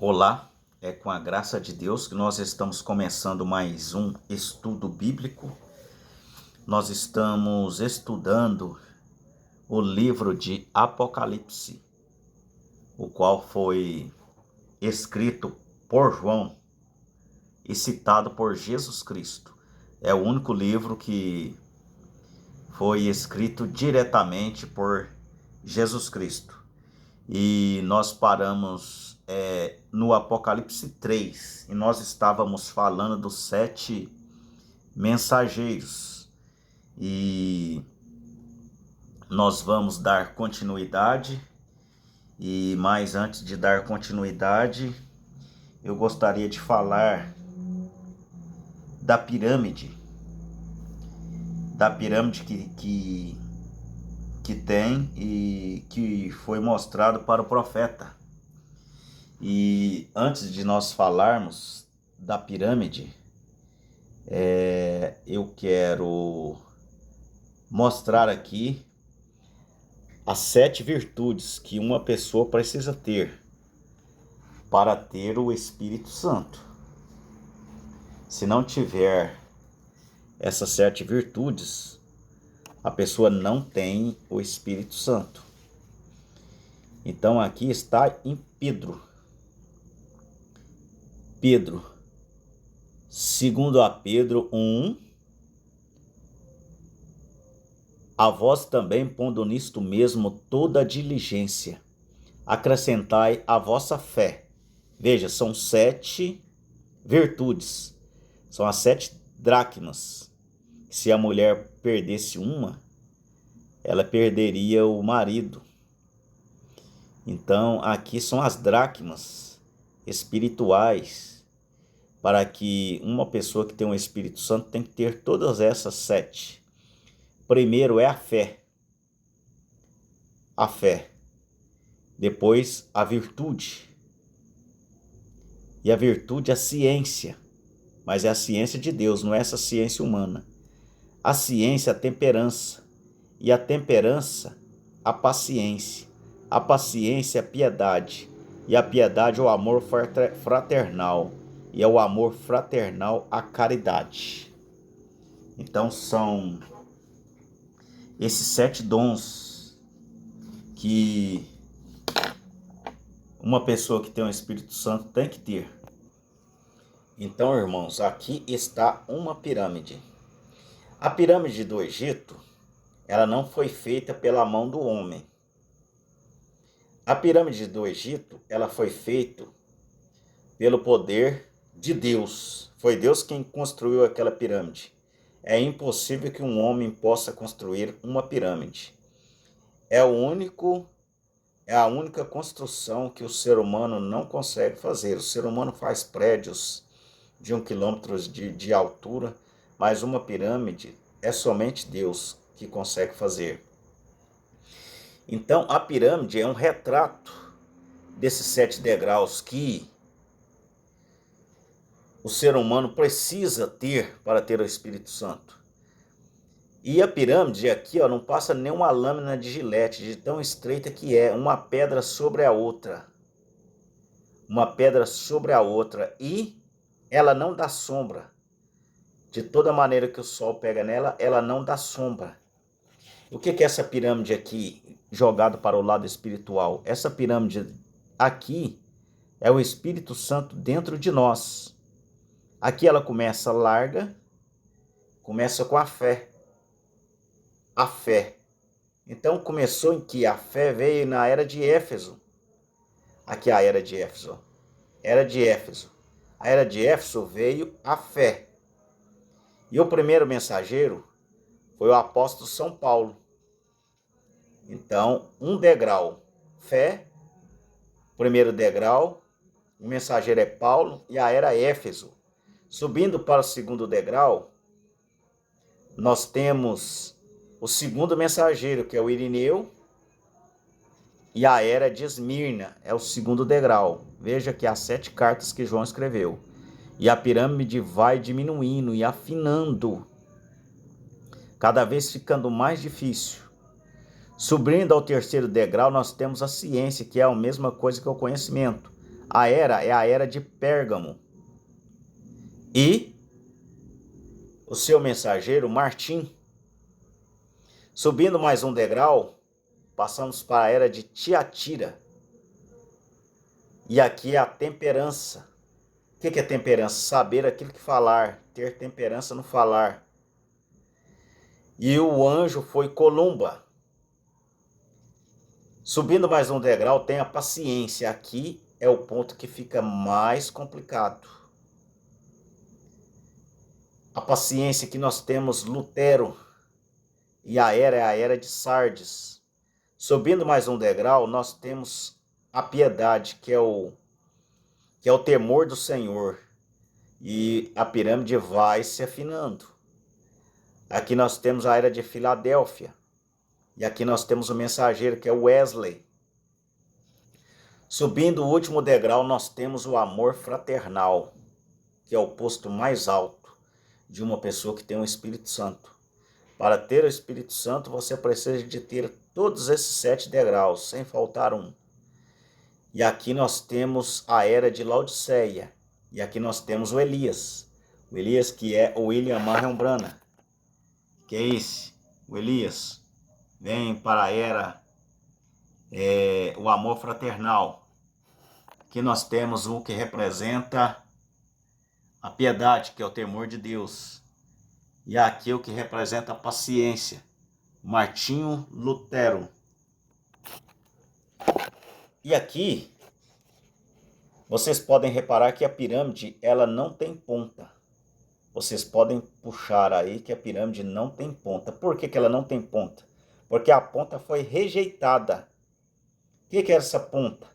Olá, é com a graça de Deus que nós estamos começando mais um estudo bíblico. Nós estamos estudando o livro de Apocalipse, o qual foi escrito por João e citado por Jesus Cristo. É o único livro que foi escrito diretamente por Jesus Cristo. E nós paramos no Apocalipse 3, e nós estávamos falando dos 7 mensageiros. E nós vamos dar continuidade, mas antes de dar continuidade, eu gostaria de falar da pirâmide que tem e que foi mostrado para o profeta. E antes de nós falarmos da pirâmide, eu quero mostrar aqui as 7 virtudes que uma pessoa precisa ter para ter o Espírito Santo. Se não tiver essas 7 virtudes, a pessoa não tem o Espírito Santo. Então aqui está em Pedro, segundo a Pedro 1, a vós também, pondo nisto mesmo toda a diligência, acrescentai a vossa fé. Veja, são 7 virtudes, são as 7 dracmas. Se a mulher perdesse uma, ela perderia o marido. Então aqui são as dracmas espirituais, para que uma pessoa que tem o Espírito Santo tem que ter todas essas 7. Primeiro é a fé. Depois a virtude. E a virtude é a ciência, mas é a ciência de Deus, não é essa ciência humana. A ciência é a temperança, e a temperança a paciência. A paciência é a piedade, e a piedade é o amor fraternal, e é o amor fraternal a caridade. Então são esses 7 dons que uma pessoa que tem o Espírito Santo tem que ter. Então, irmãos, aqui está uma pirâmide. A pirâmide do Egito, ela não foi feita pela mão do homem. A pirâmide do Egito, ela foi feita pelo poder de Deus. Foi Deus quem construiu aquela pirâmide. É impossível que um homem possa construir uma pirâmide. É a única construção que o ser humano não consegue fazer. O ser humano faz prédios de 1 quilômetro de altura, mas uma pirâmide é somente Deus que consegue fazer. Então a pirâmide é um retrato desses 7 degraus que o ser humano precisa ter para ter o Espírito Santo. E a pirâmide aqui não passa nem uma lâmina de gilete, de tão estreita que é, uma pedra sobre a outra. Uma pedra sobre a outra, e ela não dá sombra. De toda maneira que o sol pega nela, ela não dá sombra. O que é essa pirâmide aqui, jogado para o lado espiritual? Essa pirâmide aqui é o Espírito Santo dentro de nós. Aqui ela começa larga, começa com a fé. A fé. Então começou em que a fé veio na era de Éfeso. Aqui a era de Éfeso. Era de Éfeso. A era de Éfeso veio a fé. E o primeiro mensageiro foi o apóstolo São Paulo. Então, um degrau, fé. Primeiro degrau, o mensageiro é Paulo e a era Éfeso. Subindo para o segundo degrau, nós temos o segundo mensageiro, que é o Irineu, e a era de Esmirna é o segundo degrau. Veja que há 7 cartas que João escreveu. E a pirâmide vai diminuindo e afinando, cada vez ficando mais difícil. Subindo ao terceiro degrau, nós temos a ciência, que é a mesma coisa que o conhecimento. A era é a era de Pérgamo. E o seu mensageiro, Martim. Subindo mais um degrau, passamos para a era de Tiatira. E aqui é a temperança. O que é temperança? Saber aquilo que falar, ter temperança no falar. E o anjo foi Columba. Subindo mais um degrau, tem a paciência. Aqui é o ponto que fica mais complicado. A paciência que nós temos Lutero. E a era é a era de Sardes. Subindo mais um degrau, nós temos a piedade, que é o temor do Senhor. E a pirâmide vai se afinando. Aqui nós temos a era de Filadélfia. E aqui nós temos o mensageiro, que é o Wesley. Subindo o último degrau, nós temos o amor fraternal, que é o posto mais alto de uma pessoa que tem o Espírito Santo. Para ter o Espírito Santo, você precisa de ter todos esses 7 degraus, sem faltar um. E aqui nós temos a era de Laodiceia. E aqui nós temos o Elias. O Elias, que é o William Marion Branham. Que é esse? O Elias. Vem para a era o amor fraternal. Aqui nós temos o que representa a piedade, que é o temor de Deus. E aqui o que representa a paciência. Martinho Lutero. E aqui, vocês podem reparar que a pirâmide, ela não tem ponta. Vocês podem puxar aí que a pirâmide não tem ponta. Por que ela não tem ponta? Porque a ponta foi rejeitada. O que é essa ponta?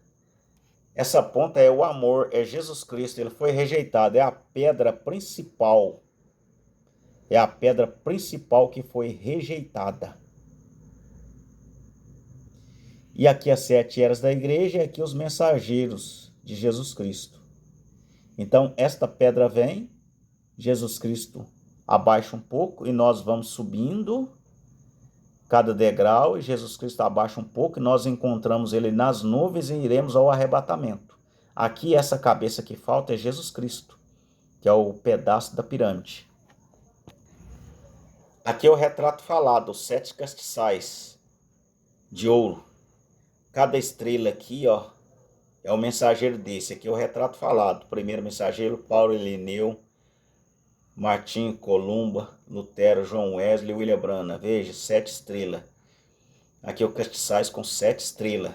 Essa ponta é o amor, é Jesus Cristo. Ele foi rejeitado, é a pedra principal. É a pedra principal que foi rejeitada. E aqui as 7 eras da igreja e aqui os mensageiros de Jesus Cristo. Então esta pedra vem, Jesus Cristo abaixa um pouco e nós vamos subindo cada degrau e Jesus Cristo abaixa um pouco e nós encontramos ele nas nuvens e iremos ao arrebatamento. Aqui essa cabeça que falta é Jesus Cristo, que é o pedaço da pirâmide. Aqui é o retrato falado, os 7 castiçais de ouro. Cada estrela aqui, ó, é o mensageiro desse. Aqui é o retrato falado. Primeiro mensageiro, Paulo Irineu, Martim, Columba, Lutero, João Wesley, William Branham. Veja, 7 estrelas. Aqui é o castiçais com 7 estrelas.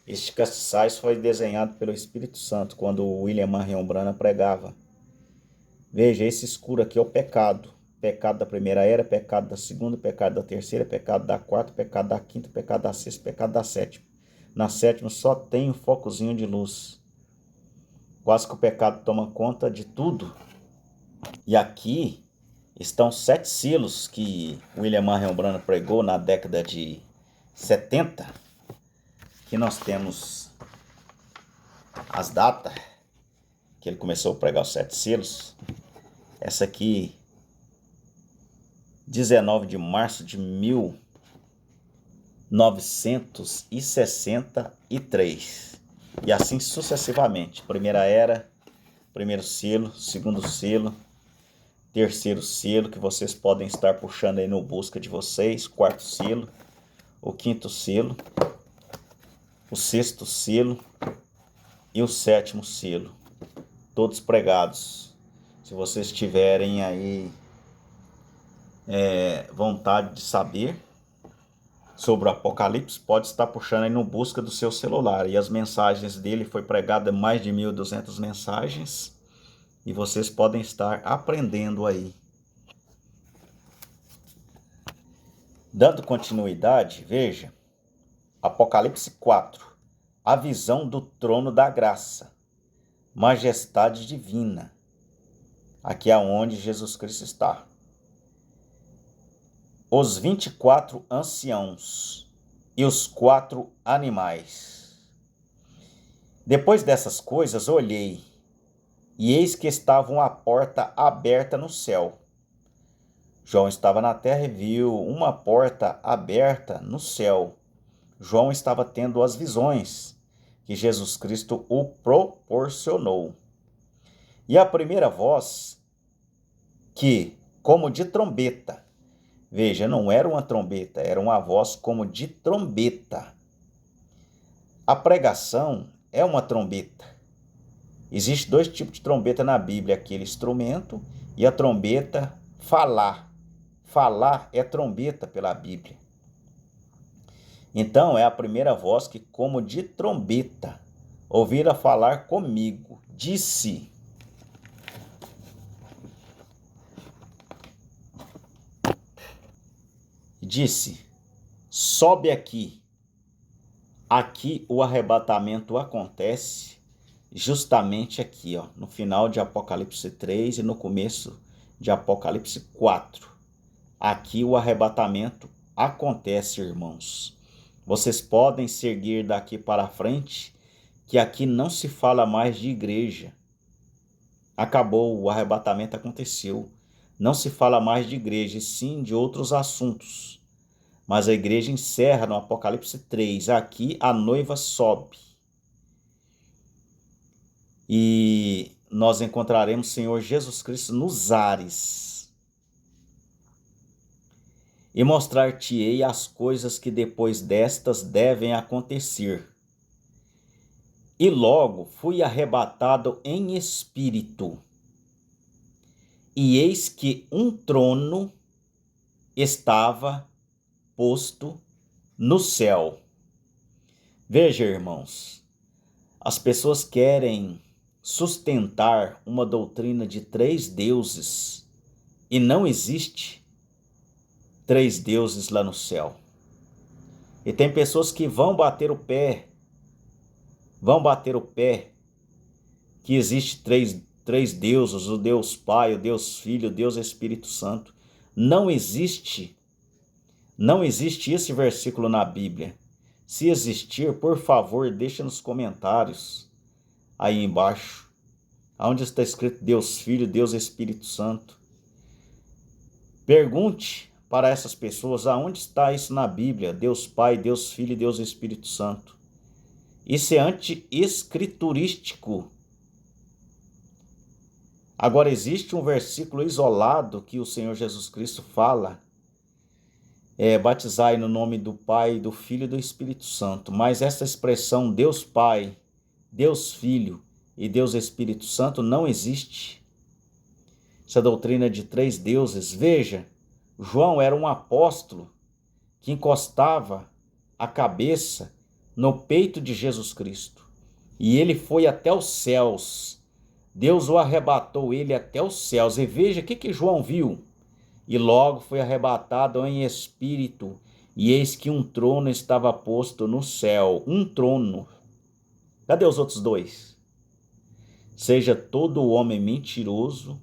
Este castiçais foi desenhado pelo Espírito Santo quando o William Marion Branham pregava. Veja, esse escuro aqui é o pecado. Pecado da primeira era, pecado da segunda, pecado da terceira, pecado da quarta, pecado da quinta, pecado da sexta, pecado da sétima. Na sétima só tem um focozinho de luz. Quase que o pecado toma conta de tudo. E aqui estão 7 selos que William Marion Branham pregou na década de 70. Aqui nós temos as datas que ele começou a pregar os 7 selos. Essa aqui, 19 de março de 1963. E assim sucessivamente. Primeira era, primeiro selo, segundo selo, terceiro selo, que vocês podem estar puxando aí no busca de vocês, quarto selo, o quinto selo, o sexto selo e o sétimo selo. Todos pregados. Se vocês tiverem aí vontade de saber sobre o Apocalipse, pode estar puxando aí no busca do seu celular. E as mensagens dele foi pregada mais de 1.200 mensagens. E vocês podem estar aprendendo aí. Dando continuidade, veja. Apocalipse 4. A visão do trono da graça. Majestade divina. Aqui é onde Jesus Cristo está. Os 24 anciãos e os 4 animais. Depois dessas coisas olhei, e eis que estava uma porta aberta no céu. João estava na terra e viu uma porta aberta no céu. João estava tendo as visões que Jesus Cristo o proporcionou. E a primeira voz, que, como de trombeta, veja, não era uma trombeta, era uma voz como de trombeta. A pregação é uma trombeta. Existem dois tipos de trombeta na Bíblia, aquele instrumento e a trombeta falar. Falar é trombeta pela Bíblia. Então é a primeira voz que, como de trombeta, ouvira falar comigo, disse: sobe aqui. Aqui o arrebatamento acontece justamente aqui, ó, no final de Apocalipse 3 e no começo de Apocalipse 4. Aqui o arrebatamento acontece, irmãos. Vocês podem seguir daqui para frente, que aqui não se fala mais de igreja. Acabou, o arrebatamento aconteceu. Não se fala mais de igreja, e sim de outros assuntos. Mas a igreja encerra no Apocalipse 3. Aqui a noiva sobe. E nós encontraremos o Senhor Jesus Cristo nos ares. E mostrar-te-ei as coisas que depois destas devem acontecer. E logo fui arrebatado em espírito. E eis que um trono estava posto no céu. Veja, irmãos, as pessoas querem sustentar uma doutrina de 3 deuses e não existe 3 deuses lá no céu. E tem pessoas que vão bater o pé que existe três deuses, o Deus Pai, o Deus Filho, o Deus Espírito Santo. Não existe esse versículo na Bíblia. Se existir, por favor, deixa nos comentários aí embaixo, onde está escrito Deus Filho, Deus Espírito Santo. Pergunte para essas pessoas aonde está isso na Bíblia, Deus Pai, Deus Filho e Deus Espírito Santo. Isso é anti-escriturístico. Agora, existe um versículo isolado que o Senhor Jesus Cristo fala, batizai no nome do Pai, do Filho e do Espírito Santo. Mas essa expressão Deus Pai, Deus Filho e Deus Espírito Santo não existe. Essa doutrina de 3 deuses. Veja, João era um apóstolo que encostava a cabeça no peito de Jesus Cristo. E ele foi até os céus. Deus o arrebatou ele até os céus. E veja o que João viu. E logo foi arrebatado em espírito. E eis que um trono estava posto no céu. Um trono. Cadê os outros 2? Seja todo homem mentiroso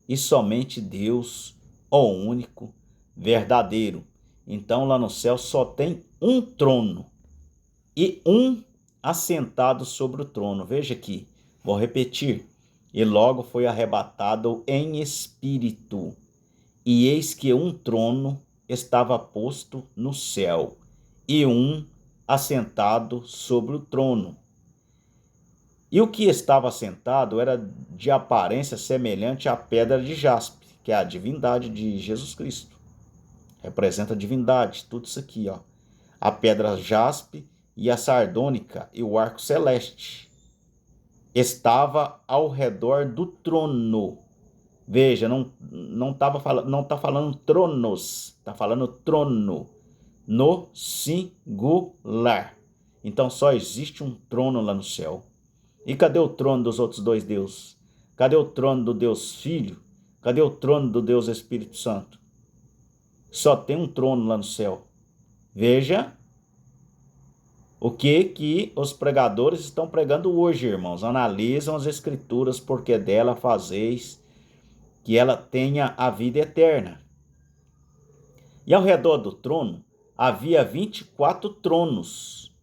e somente Deus, o único, verdadeiro. Então lá no céu só tem um trono e um assentado sobre o trono. Veja aqui, vou repetir. E logo foi arrebatado em espírito. E eis que um trono estava posto no céu e um assentado sobre o trono. E o que estava assentado era de aparência semelhante à pedra de jaspe, que é a divindade de Jesus Cristo. Representa a divindade, tudo isso aqui, ó. A pedra jaspe e a sardônica e o arco celeste. Estava ao redor do trono. Veja, não tá falando tronos, está falando trono, no singular. Então só existe um trono lá no céu. E cadê o trono dos outros 2 deuses? Cadê o trono do Deus Filho? Cadê o trono do Deus Espírito Santo? Só tem um trono lá no céu. Veja o que os pregadores estão pregando hoje, irmãos. Analisam as escrituras, porque dela fazeis que ela tenha a vida eterna. E ao redor do trono havia 24 tronos.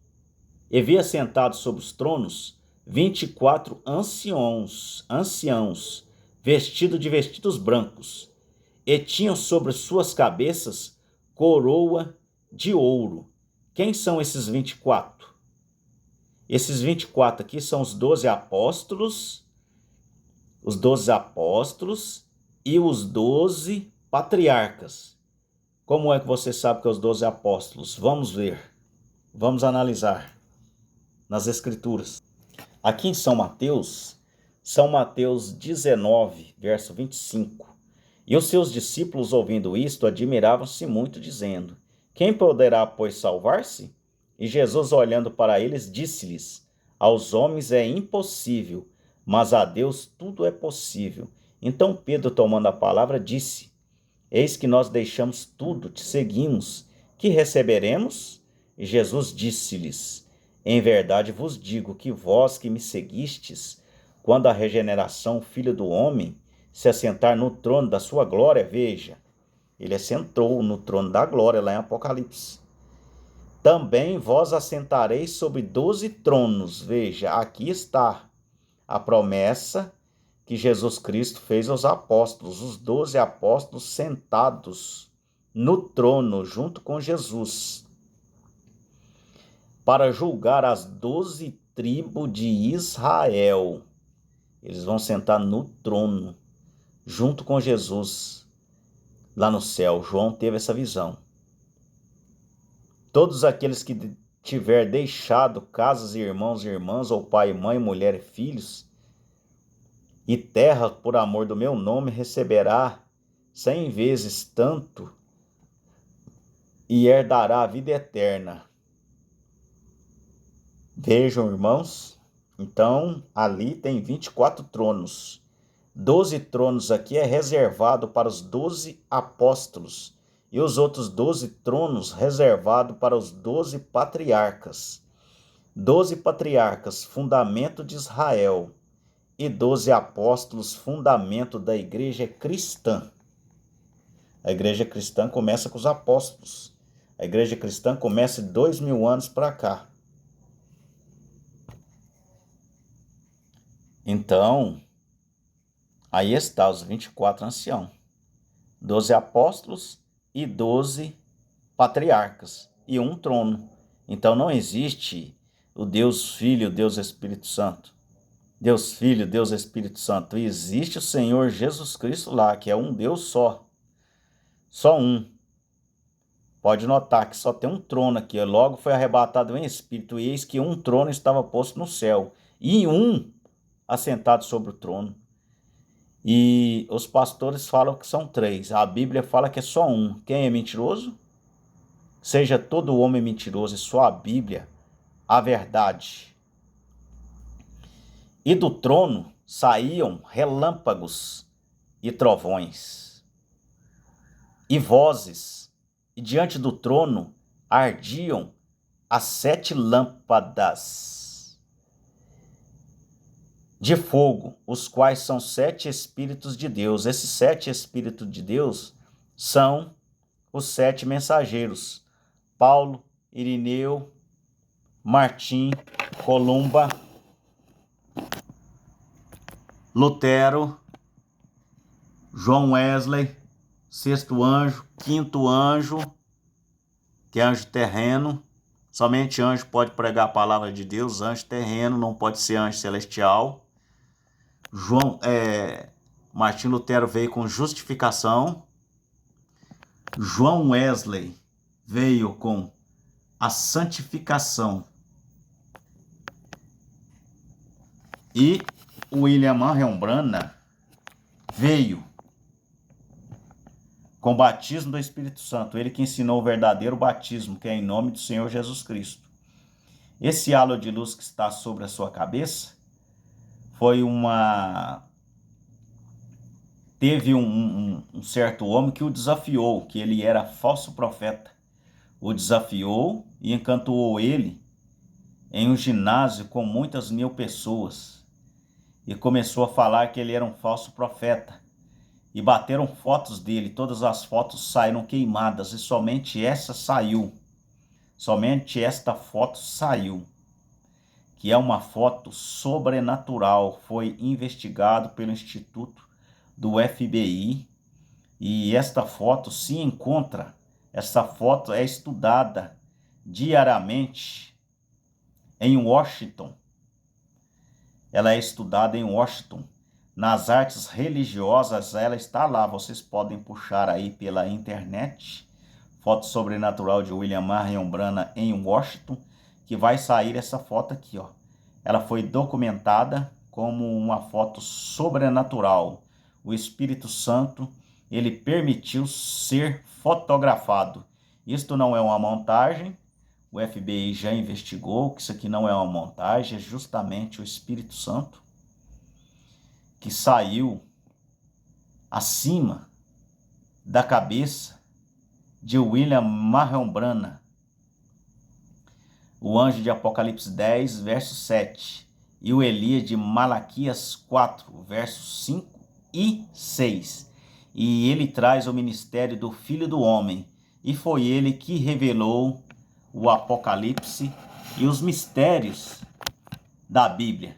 E havia sentados sobre os tronos 24 anciãos, vestidos de vestidos brancos, e tinham sobre suas cabeças coroa de ouro. Quem são esses 24? Esses 24 aqui são os 12 apóstolos e os 12 patriarcas. Como é que você sabe que é os 12 apóstolos? Vamos ver, vamos analisar nas escrituras. Aqui em São Mateus 19, verso 25. E os seus discípulos, ouvindo isto, admiravam-se muito, dizendo: quem poderá, pois, salvar-se? E Jesus, olhando para eles, disse-lhes: aos homens é impossível, mas a Deus tudo é possível. Então Pedro, tomando a palavra, disse: eis que nós deixamos tudo, te seguimos. Que receberemos? E Jesus disse-lhes: em verdade vos digo que vós que me seguistes, quando a regeneração, o Filho do Homem, se assentar no trono da sua glória, veja, ele assentou no trono da glória lá em Apocalipse. Também vós assentareis sobre 12 tronos. Veja, aqui está a promessa que Jesus Cristo fez aos apóstolos, os 12 apóstolos sentados no trono junto com Jesus, para julgar as 12 tribos de Israel. Eles vão sentar no trono junto com Jesus lá no céu. João teve essa visão. Todos aqueles que tiver deixado casas, irmãos e irmãs, ou pai, mãe, mulher e filhos, e terra por amor do meu nome, receberá 100 vezes tanto e herdará a vida eterna. Vejam, irmãos, então ali tem 24 tronos. 12 tronos aqui é reservado para os 12 apóstolos e os outros 12 tronos reservado para os 12 patriarcas. 12 patriarcas, fundamento de Israel, e 12 apóstolos, fundamento da igreja cristã. A igreja cristã começa com os apóstolos. A igreja cristã começa de 2000 anos para cá. Então, aí está os 24 anciãos, 12 apóstolos e 12 patriarcas e um trono. Então não existe o Deus Filho, Deus Espírito Santo. Deus Filho, Deus Espírito Santo. Existe o Senhor Jesus Cristo lá, que é um Deus só. Só um. Pode notar que só tem um trono aqui. Logo foi arrebatado em espírito, e eis que um trono estava posto no céu, e um assentado sobre o trono. E os pastores falam que são 3. A Bíblia fala que é só um. Quem é mentiroso? Seja todo homem mentiroso, e só a Bíblia a verdade. E do trono saíam relâmpagos e trovões, e vozes, e diante do trono ardiam as 7 lâmpadas de fogo, os quais são 7 Espíritos de Deus. Esses 7 Espíritos de Deus são os 7 mensageiros: Paulo, Irineu, Martim, Columba, Lutero, João Wesley, 6º anjo, 5º anjo, que é anjo terreno. Somente anjo pode pregar a palavra de Deus, anjo terreno, não pode ser anjo celestial. Martim Lutero veio com justificação. João Wesley veio com a santificação. E William Marion Branham veio com o batismo do Espírito Santo. Ele que ensinou o verdadeiro batismo, que é em nome do Senhor Jesus Cristo. Esse halo de luz que está sobre a sua cabeça teve um certo homem que o desafiou, que ele era falso profeta. O desafiou e encantou ele em um ginásio com muitas 1000 pessoas. E começou a falar que ele era um falso profeta. E bateram fotos dele, todas as fotos saíram queimadas, e somente essa saiu. Somente esta foto saiu, que é uma foto sobrenatural. Foi investigado pelo Instituto do FBI, e esta foto se encontra, essa foto é estudada diariamente em Washington. Ela é estudada em Washington. Nas artes religiosas, ela está lá. Vocês podem puxar aí pela internet. Foto sobrenatural de William Marion Branham em Washington, que vai sair essa foto aqui, ó. Ela foi documentada como uma foto sobrenatural. O Espírito Santo, ele permitiu ser fotografado. Isto não é uma montagem. O FBI já investigou que isso aqui não é uma montagem, é justamente o Espírito Santo que saiu acima da cabeça de William Marion Branham, o anjo de Apocalipse 10, verso 7, e o Elias de Malaquias 4, versos 5 e 6. E ele traz o ministério do Filho do Homem, e foi ele que revelou o Apocalipse e os mistérios da Bíblia.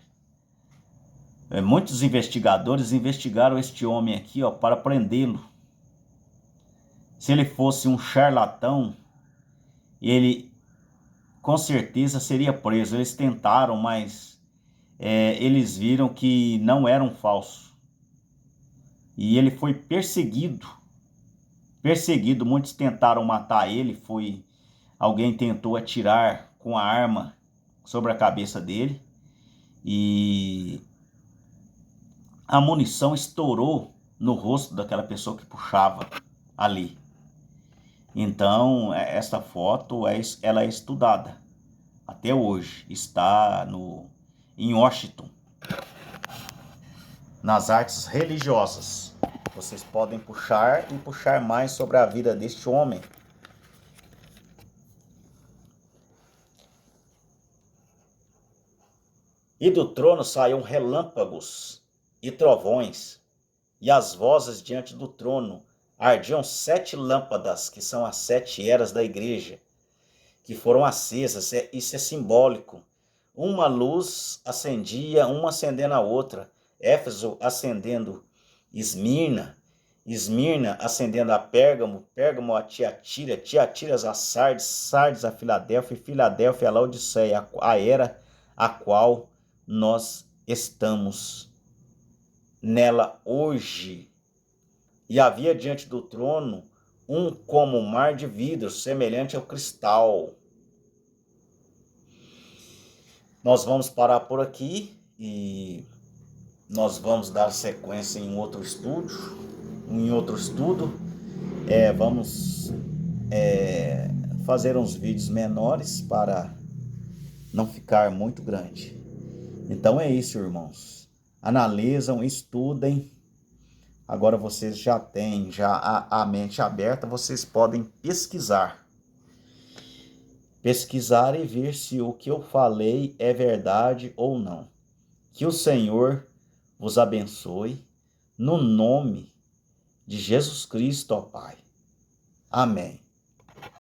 Muitos investigadores investigaram este homem aqui, ó, para prendê-lo. Se ele fosse um charlatão, ele com certeza seria preso. Eles tentaram, mas eles viram que não era um falso. E ele foi perseguido. Muitos tentaram matar ele. Alguém tentou atirar com a arma sobre a cabeça dele. E a munição estourou no rosto daquela pessoa que puxava ali. Então, essa foto ela é estudada até hoje. Está em Washington, nas artes religiosas. Vocês podem puxar e puxar mais sobre a vida deste homem. E do trono saíam relâmpagos e trovões, e as vozes diante do trono ardiam 7 lâmpadas, que são as 7 eras da igreja, que foram acesas. Isso é simbólico. Uma luz acendia, uma acendendo a outra. Éfeso acendendo Esmirna, Esmirna acendendo a Pérgamo, Pérgamo a Tiatira, Tiatiras a Sardes, Sardes a Filadélfia, e Filadélfia a Laodiceia, a era a qual nós estamos nela hoje. E havia diante do trono um como um mar de vidro, semelhante ao cristal. Nós vamos parar por aqui e nós vamos dar sequência em outro estudo. Vamos fazer uns vídeos menores para não ficar muito grande. Então é isso, irmãos. Analisam, estudem. Agora vocês já têm a mente aberta, vocês podem pesquisar e ver se o que eu falei é verdade ou não. Que o Senhor vos abençoe, no nome de Jesus Cristo, ó Pai. Amém.